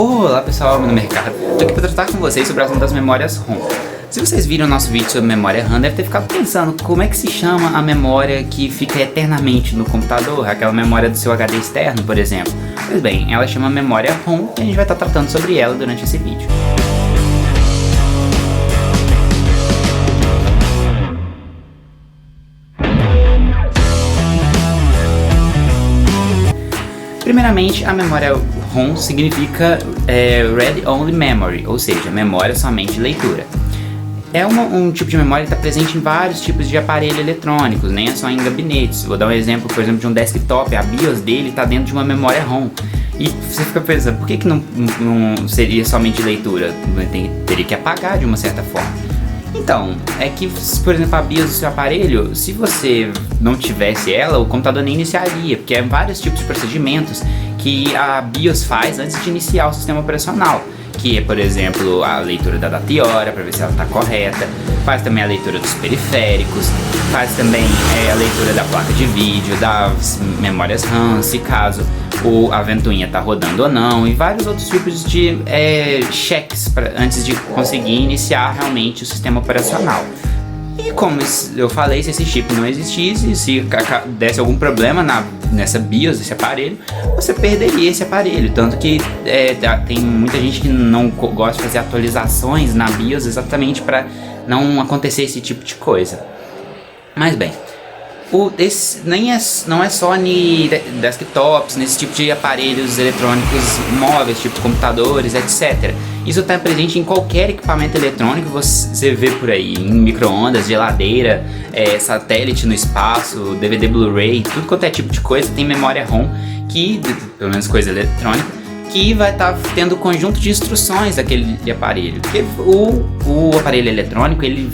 Olá pessoal, meu nome é Ricardo. Estou aqui para tratar com vocês sobre o assunto das memórias ROM. Se vocês viram o nosso vídeo sobre memória RAM, deve ter ficado pensando como é que se chama a memória que fica eternamente no computador, aquela memória do seu HD externo, por exemplo. Pois bem, ela chama memória ROM e a gente vai estar tratando sobre ela durante esse vídeo. Primeiramente, a memória ROM significa Read Only Memory, ou seja, memória somente leitura. É um tipo de memória que está presente em vários tipos de aparelhos eletrônicos, nem é só em gabinetes. Vou dar um exemplo, por exemplo, de um desktop. A BIOS dele está dentro de uma memória ROM. E você fica pensando, por que não seria somente leitura? Teria que apagar de uma certa forma. Então, é que, por exemplo, a BIOS do seu aparelho, se você não tivesse ela, o computador nem iniciaria, porque é vários tipos de procedimentos que a BIOS faz antes de iniciar o sistema operacional, que é, por exemplo, a leitura da data e hora, para ver se ela está correta, faz também a leitura dos periféricos, faz também a leitura da placa de vídeo, das memórias RAM, se caso a ventoinha está rodando ou não, e vários outros tipos de cheques antes de conseguir iniciar realmente o sistema operacional. E como eu falei, se esse chip não existisse, se desse algum problema nessa BIOS desse aparelho, você perderia esse aparelho. Tanto que tem muita gente que não gosta de fazer atualizações na BIOS exatamente para não acontecer esse tipo de coisa. Mas bem, não é só em desktops, nesse tipo de aparelhos eletrônicos móveis, tipo computadores, etc. Isso está presente em qualquer equipamento eletrônico que você vê por aí, em micro-ondas, geladeira, satélite no espaço, DVD Blu-ray, tudo quanto é tipo de coisa tem memória ROM, que, pelo menos coisa eletrônica, que vai estar tendo o conjunto de instruções daquele aparelho. Porque o aparelho eletrônico, ele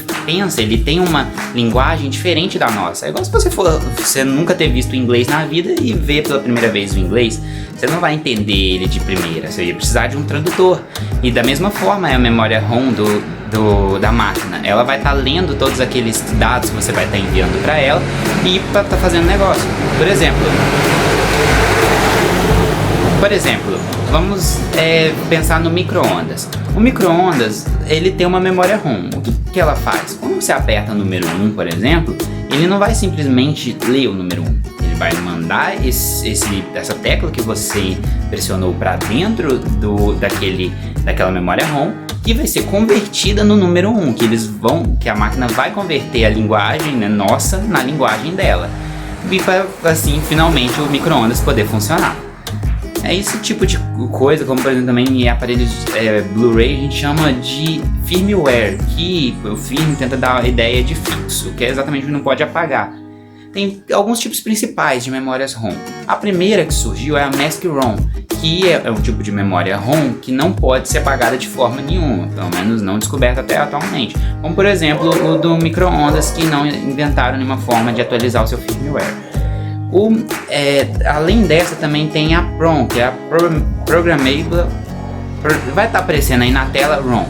tem uma linguagem diferente da nossa. É igual se você nunca ter visto inglês na vida e ver pela primeira vez o inglês, você não vai entender ele de primeira, você ia precisar de um tradutor. E da mesma forma é a memória ROM da máquina. Ela vai estar lendo todos aqueles dados que você vai estar enviando para ela e para estar fazendo negócio. Por exemplo, vamos pensar no micro-ondas. O micro-ondas, ele tem uma memória ROM. O que ela faz? Quando você aperta o número 1, por exemplo, ele não vai simplesmente ler o número 1. Ele vai mandar essa tecla que você pressionou para dentro daquela memória ROM, que vai ser convertida no número 1, que a máquina vai converter a linguagem nossa na linguagem dela. E para, assim, finalmente o micro-ondas poder funcionar. É esse tipo de coisa, como por exemplo também em aparelhos Blu-ray, a gente chama de firmware, que o firmware tenta dar a ideia de fixo, que é exatamente o que não pode apagar. Tem alguns tipos principais de memórias ROM. A primeira que surgiu é a Mask-ROM, que é um tipo de memória ROM que não pode ser apagada de forma nenhuma, pelo menos não descoberta até atualmente. Como por exemplo o do micro-ondas, que não inventaram nenhuma forma de atualizar o seu firmware. Além dessa também tem a PROM, que é a Programmable, vai estar aparecendo aí na tela ROM,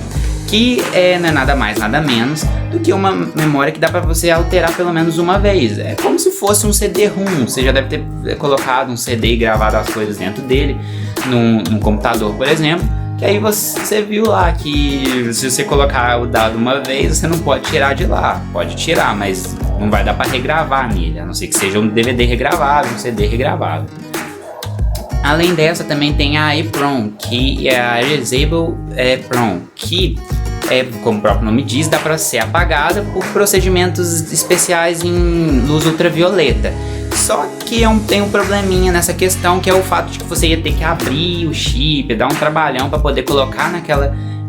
que não é nada mais, nada menos do que uma memória que dá para você alterar pelo menos uma vez. É como se fosse um CD-ROM, você já deve ter colocado um CD e gravado as coisas dentro dele, num computador, por exemplo, que aí você viu lá que se você colocar o dado uma vez, você não pode tirar de lá. Pode tirar, mas não vai dar para regravar nele, a não ser que seja um DVD regravável, um CD regravável. Além dessa também tem a EEPROM, que é a Erasable PROM, que como o próprio nome diz, dá para ser apagada por procedimentos especiais em luz ultravioleta. Só que tem um probleminha nessa questão, que é o fato de que você ia ter que abrir o chip, dar um trabalhão para poder colocar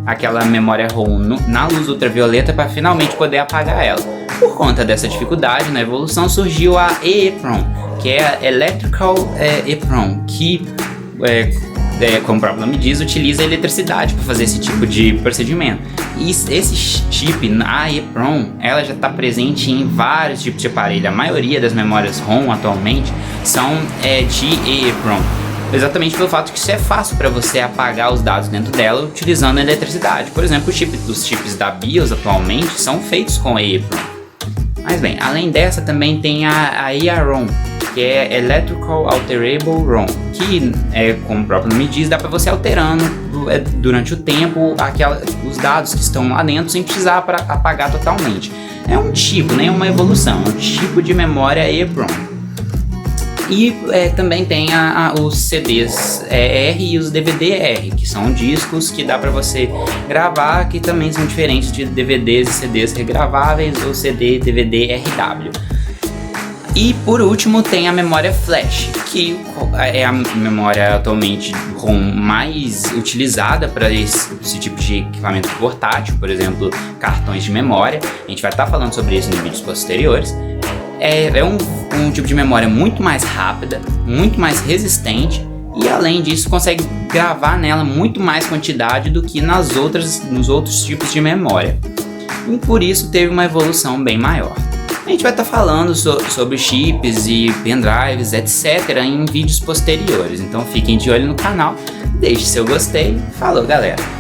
aquela memória ROM na luz ultravioleta para finalmente poder apagar ela. Por conta dessa dificuldade, na evolução surgiu a EEPROM, que é a Electrical EEPROM, que como o próprio nome diz, utiliza eletricidade para fazer esse tipo de procedimento. E esse chip, a EEPROM, ela já está presente em vários tipos de aparelho. A maioria das memórias ROM atualmente são de EEPROM, exatamente pelo fato que isso é fácil para você apagar os dados dentro dela utilizando a eletricidade. Por exemplo, os chips da BIOS atualmente são feitos com a EEPROM. Mas bem, além dessa também tem a EAROM, que é Electrical Alterable ROM, que como o próprio nome diz, dá para você alterando durante o tempo os dados que estão lá dentro sem precisar apagar totalmente. É um tipo, nem uma evolução, é um tipo de memória EEPROM. E também tem os CDs R e os DVD-R, que são discos que dá para você gravar, que também são diferentes de DVDs e CDs regraváveis ou CD e DVD RW. E por último tem a memória flash, que é a memória atualmente ROM mais utilizada para esse tipo de equipamento portátil, por exemplo, cartões de memória. A gente vai estar falando sobre isso em vídeos posteriores. É um tipo de memória muito mais rápida, muito mais resistente e além disso consegue gravar nela muito mais quantidade do que nos outros tipos de memória. E por isso teve uma evolução bem maior. A gente vai estar falando sobre chips e pendrives, etc. em vídeos posteriores, então fiquem de olho no canal, deixe seu gostei. Falou, galera!